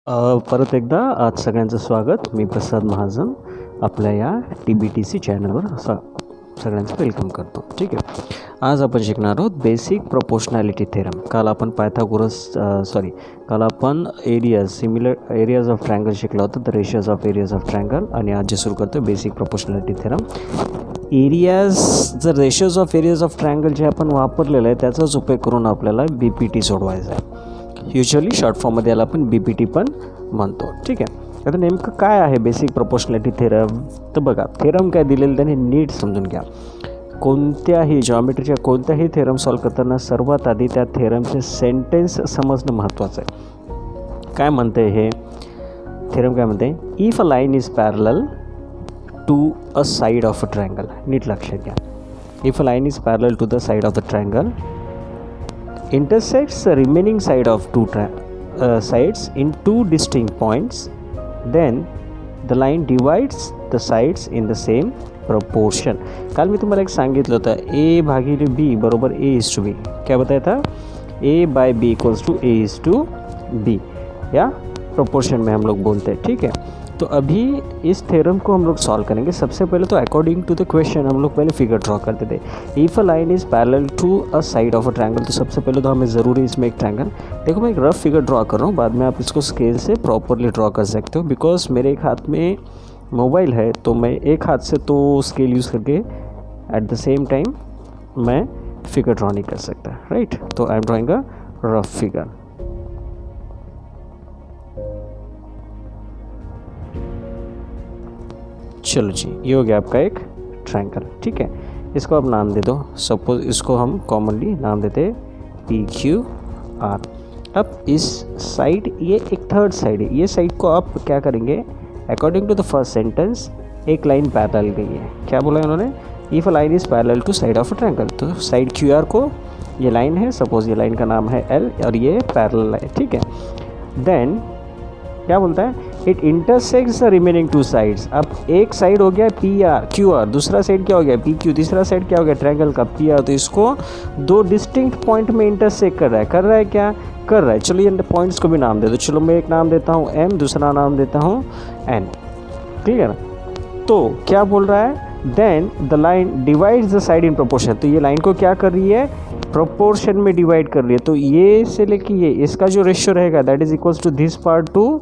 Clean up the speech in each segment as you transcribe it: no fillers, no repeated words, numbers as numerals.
परत एकदा आज सगळ्यांचं स्वागत. मी प्रसाद महाजन आपल्या या TBTC चॅनलवर सगळ्यांचं वेलकम करतो. ठीक आहे, आज आपण शिकणार आहोत बेसिक प्रोपोर्शनॅलिटी थेरम. काल आपण काल आपण सिमिलर एरियाज ऑफ ट्रायंगल शिकलो होतो, the ratios of areas of triangle. आणि आज जे सुरू करतो बेसिक प्रोपोर्शनॅलिटी थेरम. जर ratios of areas of triangle जे आपण वापरलेलं आहे त्याचाच उपयोग करून आपल्याला BPT सोडवायचा आहे. युजली शॉर्ट फॉर्ममध्ये याला आपण BPT पण म्हणतो. ठीक आहे, आता नेमकं काय आहे बेसिक प्रोपोर्शनॅलिटी थेरम? तर बघा, थेरम काय दिलेलं त्याने नीट समजून घ्या. कोणत्याही जॉमेट्रीच्या कोणत्याही थेरम सॉल्व करताना सर्वात आधी त्या थेरमचे सेंटेन्स समजणं महत्त्वाचं आहे. काय म्हणते हे थेरम? काय म्हणते? If a line is parallel to a side of a triangle. नीट लक्षात घ्या. If a line is parallel to the side of the triangle intersects the remaining side of two sides in two distinct points, then the line divides the sides in the same proportion. कल मैं तुम्हारा एक सांगितलं होतं A भागिले B बरोबर A:B. क्या बताया था? A by B equals to A:B, या प्रोपोर्शन में हम लोग बोलते हैं. ठीक है, तो अभी इस थ्योरम को हम लोग सॉल्व करेंगे. सबसे पहले तो अकॉर्डिंग टू द क्वेश्चन हम लोग पहले फिगर ड्रॉ करते थे. If a line is parallel to a side of a triangle, तो सबसे पहले तो हमें ज़रूरी इसमें एक ट्रायंगल. देखो, मैं एक रफ फिगर ड्रॉ कर रहा हूँ, बाद में आप इसको स्केल से प्रॉपरली ड्रॉ कर सकते हो. बिकॉज मेरे एक हाथ में मोबाइल है तो मैं एक हाथ से तो स्केल यूज़ करके एट द सेम टाइम मैं फिगर ड्रॉ नहीं कर सकता. राइट, तो I am drawing a rough figure. चलो जी, ये हो गया आपका एक ट्रायंगल. ठीक है, इसको आप नाम दे दो. सपोज इसको हम कॉमनली नाम देते PQR. अब इस साइड, ये एक थर्ड साइड है. ये साइड को आप क्या करेंगे? According to the first sentence एक लाइन पैरेलल गई है. क्या बोला इन्होंने? If a line is parallel to side of a triangle. तो साइड QR को ये लाइन है, सपोज ये लाइन का नाम है L और ये पैरेलल है. ठीक है, देन क्या बोलता है? It intersects the remaining two sides. अब एक साइड हो गया QR, दूसरा साइड क्या हो गया? PQ, तीसरा साइड क्या हो गया? ट्रायंगल का PR. तो इसको दो डिस्टिंक्ट पॉइंट में इंटरसेक्ट कर रहा है. क्या कर रहा है? चलो ये पॉइंट्स को भी नाम दे दो. चलो मैं एक नाम देता हूँ M, दूसरा नाम देता हूँ N. ठीक है ना? तो क्या बोल रहा है? Then the line divides the side in proportion. तो ये लाइन को क्या कर रही है? प्रोपोर्शन में डिवाइड कर रही है. तो ये से लेके ये, इसका जो रेशियो रहेगा that is equals to this part to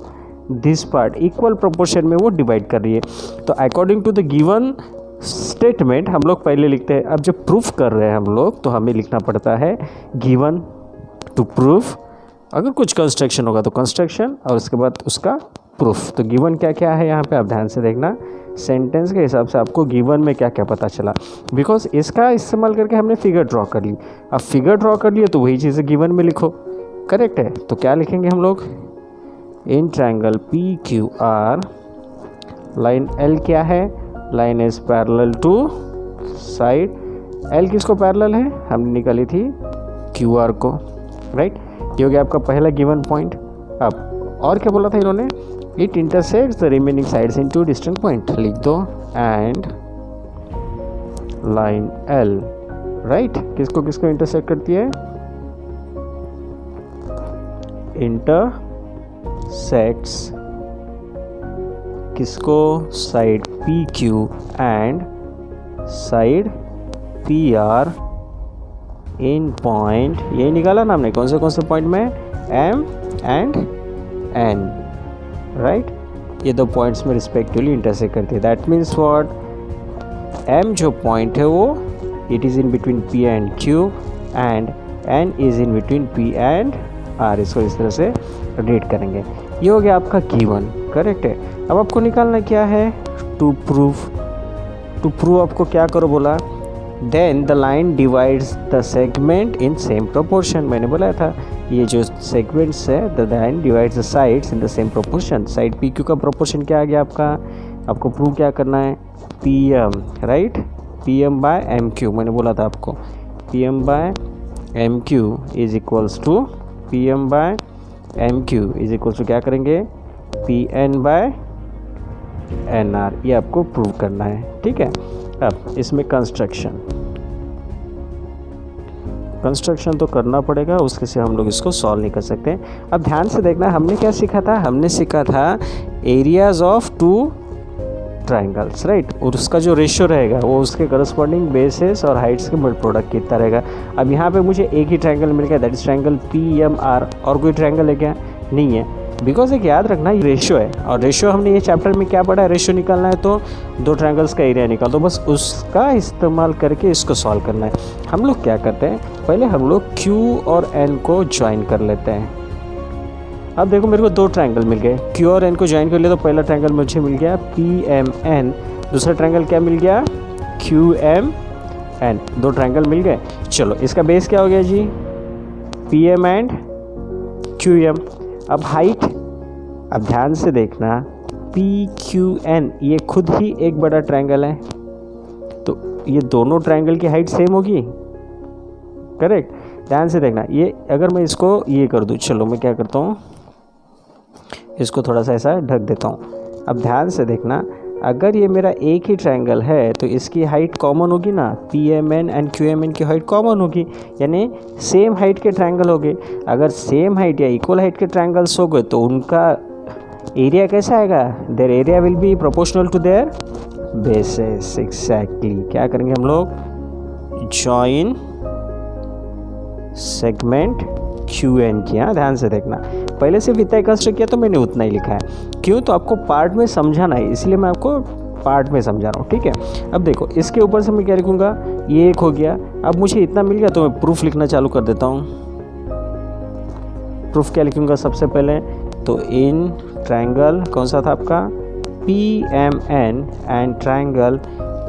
this part, equal proportion में वो डिवाइड कर रही है. तो according to the given statement हम लोग पहले लिखते हैं. अब जब प्रूफ कर रहे हैं हम लोग तो हमें लिखना पड़ता है गिवन टू प्रूफ. अगर कुछ कंस्ट्रक्शन होगा तो कंस्ट्रक्शन और उसके बाद उसका प्रूफ. तो गिवन क्या क्या है यहाँ पे आप ध्यान से देखना. सेंटेंस के हिसाब से आपको गिवन में क्या क्या पता चला, बिकॉज इसका इस्तेमाल करके हमने फिगर ड्रॉ कर ली. अब फिगर ड्रॉ कर लिए तो वही चीज़ें गिवन में लिखो. करेक्ट है? तो क्या लिखेंगे हम लोग? In triangle PQR line L क्या है? Line is parallel to side. L किसको पैरेलल है? हमने निकाली थी QR को. राइट, ये हो गया आपका पहला गिवन पॉइंट. अब और क्या बोला था इन्होंने? It intersects the remaining sides in two distant point. लिख दो एंड लाइन L. राइट, किसको किसको इंटरसेक्ट करती है? सेक्ट्स किसको? Side PQ and side PR in point. ये निकाला ना हमने. कौन से पॉइंट में? M and N. राइट, ये दो पॉइंट्स में रिस्पेक्टिवली इंटरसेक्ट करती है. That means what? M जो पॉइंट है वो it is in between P and Q and N is in between P and R. इसको इस तरह से रीड करेंगे. ये हो गया आपका गिवन. करेक्ट है. अब आपको निकालना क्या है? टू प्रूव आपको क्या करो बोला? Then the line divides the segment in same proportion. मैंने बोला था ये जो सेगमेंट्स है the line divides the sides in the same proportion. Side PQ का प्रोपोर्शन क्या आ गया आपका? आपको प्रूव क्या करना है? PM. Right, PM by MQ. मैंने बोला था आपको PM by MQ is equals to PM by MQ is equals to क्या करेंगे? PN by NR. ये आपको प्रूव करना है. ठीक है, अब इसमें कंस्ट्रक्शन. कंस्ट्रक्शन तो करना पड़ेगा, उसके से हम लोग इसको सॉल्व नहीं कर सकते। अब ध्यान से देखना, हमने क्या सीखा था, हमने सीखा था areas of two triangles, right. और उसका जो रेशियो रहेगा वो उसके करस्पॉन्डिंग बेसेस और हाइट्स के मल्ट प्रोडक्ट कितना रहेगा। अब यहाँ पे मुझे एक ही ट्राइंगल मिल गया, दैट इज ट्राइंगल PMR। और कोई ट्राइंगल है क्या? नहीं है, बिकॉज एक याद रखना ये रेशियो है, और रेशियो हमने ये चैप्टर में क्या पढ़ा है, रेशियो निकालना है तो दो ट्राइंगल्स का एरिया निकाल दो, बस उसका इस्तेमाल करके इसको सॉल्व करना है। हम लोग क्या करते हैं, पहले हम लोग Q और N को ज्वाइन कर लेते हैं। अब देखो मेरे को दो ट्राइंगल मिल गए, Q और N को ज्वाइन कर लिया तो पहला ट्राइंगल मुझे मिल गया PMN, दूसरा ट्राइंगल क्या मिल गया, QMN। दो ट्राइंगल मिल गए। चलो इसका बेस क्या हो गया जी, PM एंड QM। अब हाइट, अब ध्यान से देखना, PQN ये खुद ही एक बड़ा ट्राइंगल है, तो ये दोनों ट्राइंगल की हाइट सेम होगी, करेक्ट। ध्यान से देखना, ये अगर मैं इसको ये कर दूँ, चलो मैं क्या करता हूँ, इसको थोड़ा सा ऐसा ढक देता हूँ। अब ध्यान से देखना, अगर ये मेरा एक ही ट्राइंगल है तो इसकी हाइट कॉमन होगी ना, PMN एंड QMN की हाइट कॉमन होगी, यानी सेम हाइट के ट्राइंगल हो गए। अगर सेम हाइट या इक्वल हाइट के ट्राइंगल्स हो गए तो उनका एरिया कैसा आएगा, their area will be proportional to their bases. Exactly क्या करेंगे हम लोग, जॉइन सेगमेंट QN किया। ध्यान से देखना, पहले सिर्फ इतना ही कंस्ट्रक्ट किया तो मैंने उतना ही लिखा है, क्यों, तो आपको पार्ट में समझाना है, इसलिए मैं आपको पार्ट में समझा रहा हूँ, ठीक है। अब देखो इसके ऊपर से मैं क्या लिखूँगा, ये एक हो गया। अब मुझे इतना मिल गया तो मैं प्रूफ लिखना चालू कर देता हूँ। प्रूफ क्या लिखूँगा सबसे पहले, तो इन ट्राइंगल कौन सा था आपका, PMN एंड ट्राइंगल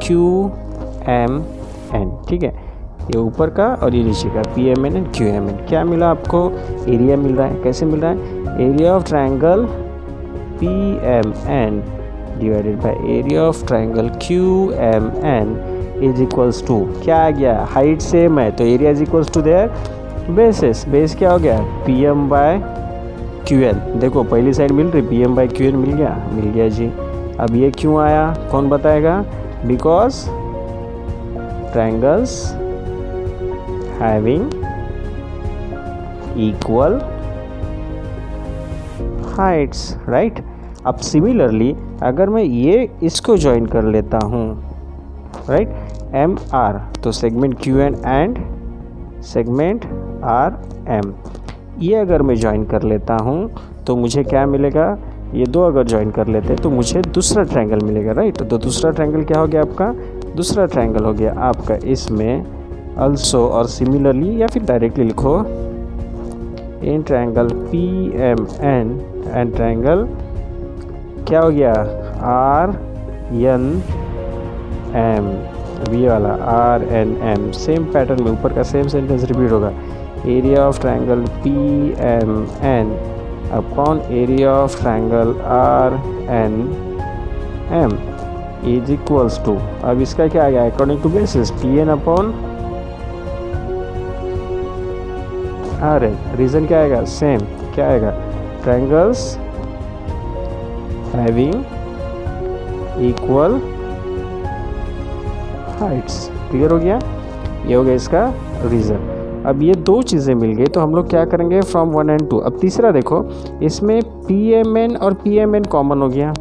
QMN, ठीक है। ये ऊपर का और ये नीचे का PMN एंड QMN। क्या मिला आपको, एरिया मिल रहा है। कैसे मिल रहा है, area of triangle PMN divided by area of triangle QMN is equals to, क्या आ गया, हाइट सेम है तो area is equals to their basis. Base क्या हो गया, PM बाय QN। देखो पहली साइड मिल रही, PM बाय QN मिल गया जी। अब ये क्यों आया, कौन बताएगा, because triangles having equal heights, right। अब सिमिलरली अगर मैं ये इसको ज्वाइन कर लेता हूँ, राइट, MR, तो segment QN and segment RM, ये अगर मैं ज्वाइन कर लेता हूँ तो मुझे क्या मिलेगा, ये दो अगर ज्वाइन कर लेते हैं तो मुझे दूसरा ट्राइंगल मिलेगा, राइट। तो दूसरा ट्राइंगल क्या हो गया आपका, दूसरा ट्राइंगल हो गया आपका इसमें also और सिमिलरली, या फिर डायरेक्टली लिखो, in triangle PMN and triangle क्या हो गया, RNM, बी वाला RNM। सेम पैटर्न में ऊपर का सेम सेंटेंस रिपीट होगा, area of triangle PMN upon area of triangle RNM is equals to, अब इसका क्या आ गया, according to basis PN upon RN। Reason क्या आएगा, सेम, क्या आएगा, triangles having equal heights. Clear हो गया, ये हो गया इसका रीज़न। अब ये दो चीज़ें मिल गई तो हम लोग क्या करेंगे, फ्रॉम 1 and 2। अब तीसरा देखो, इसमें PMN और PMN कॉमन हो गया,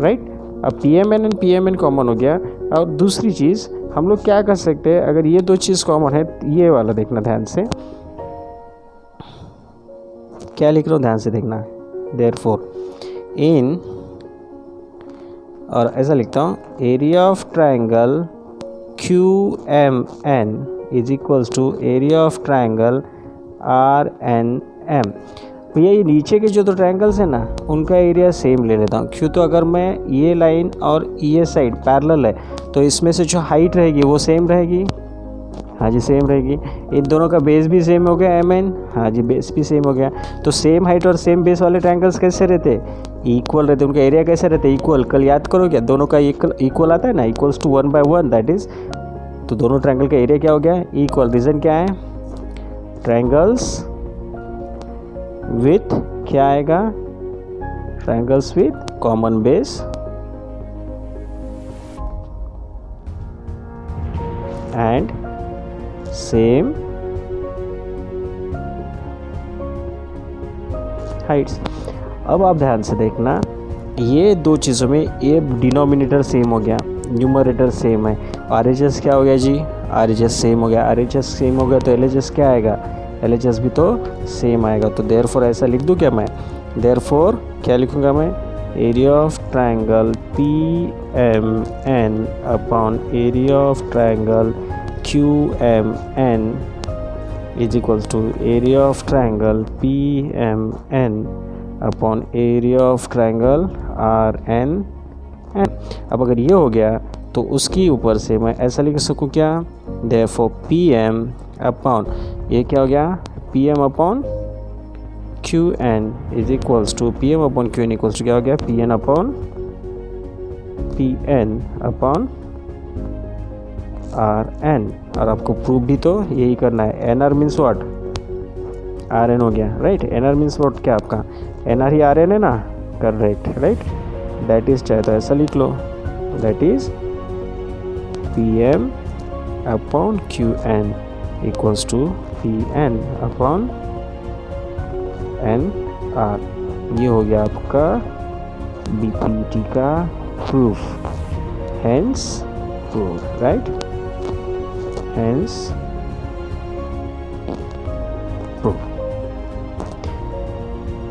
राइट। अब PMN एंड PMN कॉमन हो गया। और दूसरी चीज़ हम लोग क्या कर सकते हैं, अगर ये दो चीज़ कॉमन है, ये वाला देखना ध्यान से, क्या लिख रहा हूँ ध्यान से देखना, देयरफॉर इन, और ऐसा लिखता हूँ, area of triangle QMN is equals to area of triangle RNM। भैया ये नीचे के जो दो ट्राइंगल्स हैं ना, उनका एरिया सेम ले लेता हूँ, क्यों, तो अगर मैं ये लाइन और ये साइड पैरेलल है तो इसमें से जो हाइट रहेगी वो सेम रहेगी, हाँ जी सेम रहेगी। इन दोनों का बेस भी सेम हो गया MN, हाँ जी बेस भी सेम हो गया। तो सेम हाइट और सेम बेस वाले ट्राइंगल्स कैसे रहते, इक्वल रहते, उनका एरिया कैसे रहते, इक्वल। कल याद करो क्या, दोनों का इक्वल आता है ना, इक्वल्स टू 1/1, दैट इज, तो दोनों ट्राइंगल का एरिया क्या हो गया, इक्वल। रीज़न क्या है, ट्राइंगल्स विथ क्या आएगा, triangles with common base and same Heights. अब आप ध्यान से देखना, ये दो चीज़ों में ये डिनोमिनेटर सेम हो गया, न्यूमरेटर सेम है। RHS क्या हो गया जी? RHS सेम हो गया। RHS सेम हो गया तो LHS क्या आएगा? LHS भी तो सेम आएगा। तो देयरफॉर ऐसा लिख दूँ क्या मैं? देयरफॉर क्या लिखूँगा मैं? Area of triangle PMN upon area of triangle QMN is equals to area of triangle PMN upon area of triangle RNN। अब अगर ये हो गया तो उसके ऊपर से मैं ऐसा लिख सकूँ क्या? देयरफॉर PM अपॉन ये क्या हो गया? PM upon QN is equals to PM upon QN equals to क्या हो गया? PN upon RN। और आपको प्रूफ भी तो यही करना है। NR means what? RN हो गया, राइट। NR मीन्स व्हाट क्या आपका? NR ही RN है ना? Correct, right. दैट इज, चाहे तो ऐसा लिख लो, that is PM upon QN equals to PN upon NR। ये हो गया आपका BPT का proof, hence proof, right, hence proof.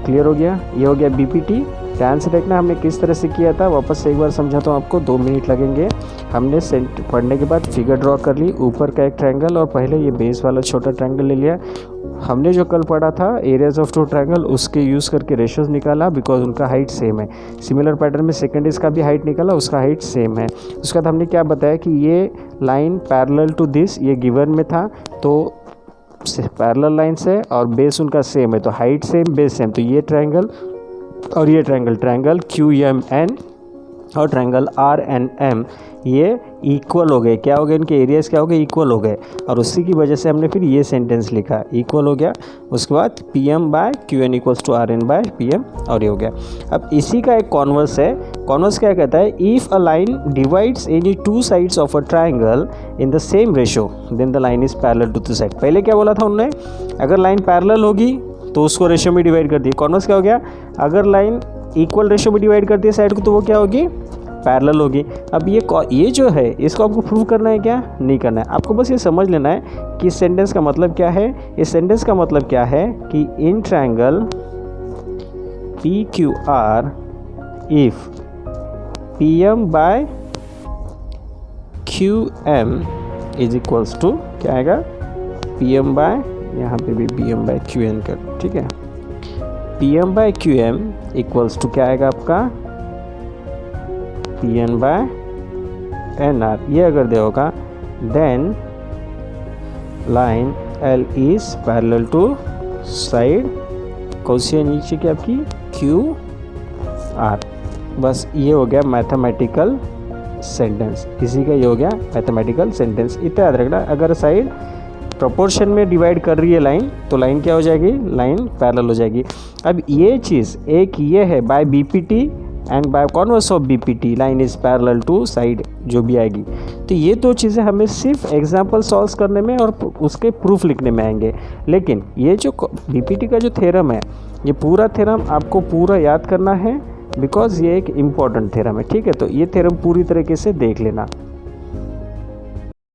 Clear हो गया? ये हो गया BPT। ध्यान से देखना हमने किस तरह से किया था, वापस से एक बार समझाता हूँ आपको, 2 मिनट लगेंगे। हमने पढ़ने के बाद फिगर ड्रॉ कर ली, ऊपर का एक ट्रायंगल और पहले ये बेस वाला छोटा ट्रायंगल ले लिया। हमने जो कल पढ़ा था एरियाज ऑफ 2 ट्रायंगल, उसके यूज़ करके रेशियोज निकाला बिकॉज उनका हाइट सेम है। सिमिलर पैटर्न में सेकंड इसका भी हाइट निकाला, उसका हाइट सेम है। उसके बाद हमने क्या बताया कि ये लाइन पैरेलल टू दिस, ये गिवन में था, तो पैरेलल लाइन से और बेस उनका सेम है, तो हाइट सेम, बेस सेम। तो ये ट्रायंगल और ये ट्रायंगल QMN और ट्रायंगल RNM ये इक्वल हो गए। क्या हो गए? इनके एरियाज क्या हो गए? इक्वल हो गए। और उसी की वजह से हमने फिर ये सेंटेंस लिखा, इक्वल हो गया। उसके बाद PM by QN equals to RN by PM, और ये हो गया। अब इसी का एक कॉन्वर्स है। कॉन्वर्स क्या कहता है? If a line divides any 2 sides of a triangle in the same ratio then the line is parallel to the side. पहले क्या बोला था उन्होंने? अगर लाइन पैरेलल होगी तो उसको रेशो में डिवाइड कर दिए। कॉन्वर्स क्या हो गया? अगर लाइन इक्वल रेशो में डिवाइड करती है साइड को तो वो क्या होगी? पैरेलल होगी। अब ये जो है इसको आपको प्रूव करना है क्या? नहीं करना है। आपको बस ये समझ लेना है कि इस सेंटेंस का मतलब क्या है। इस सेंटेंस का मतलब क्या है कि in triangle PQR if PM by QM is equals to क्या आएगा? PM बाय, यहाँ पे भी PM बाय QN कर, ठीक है। PM by QM equals to क्या आएगा आपका? PN by NR। ये अगर दे होगा then line L is parallel to side कौन सी है नीचे की आपकी? QR। बस ये हो गया मैथमेटिकल सेंटेंस। इसी का ये हो गया मैथमेटिकल सेंटेंस। इतना याद रखना, अगर साइड प्रोपोर्शन में डिवाइड कर रही है लाइन तो लाइन क्या हो जाएगी? लाइन पैरेलल हो जाएगी। अब ये चीज़ एक ये है by BPT and by converse of BPT line is parallel to side जो भी आएगी। तो ये 2 चीज़ें हमें सिर्फ एग्जांपल सॉल्व करने में और उसके प्रूफ लिखने में आएंगे। लेकिन ये जो BPT का जो थ्योरम है, ये पूरा थ्योरम आपको पूरा याद करना है बिकॉज ये एक इम्पॉर्टेंट थ्योरम है, ठीक है। तो ये थ्योरम पूरी तरीके से देख लेना।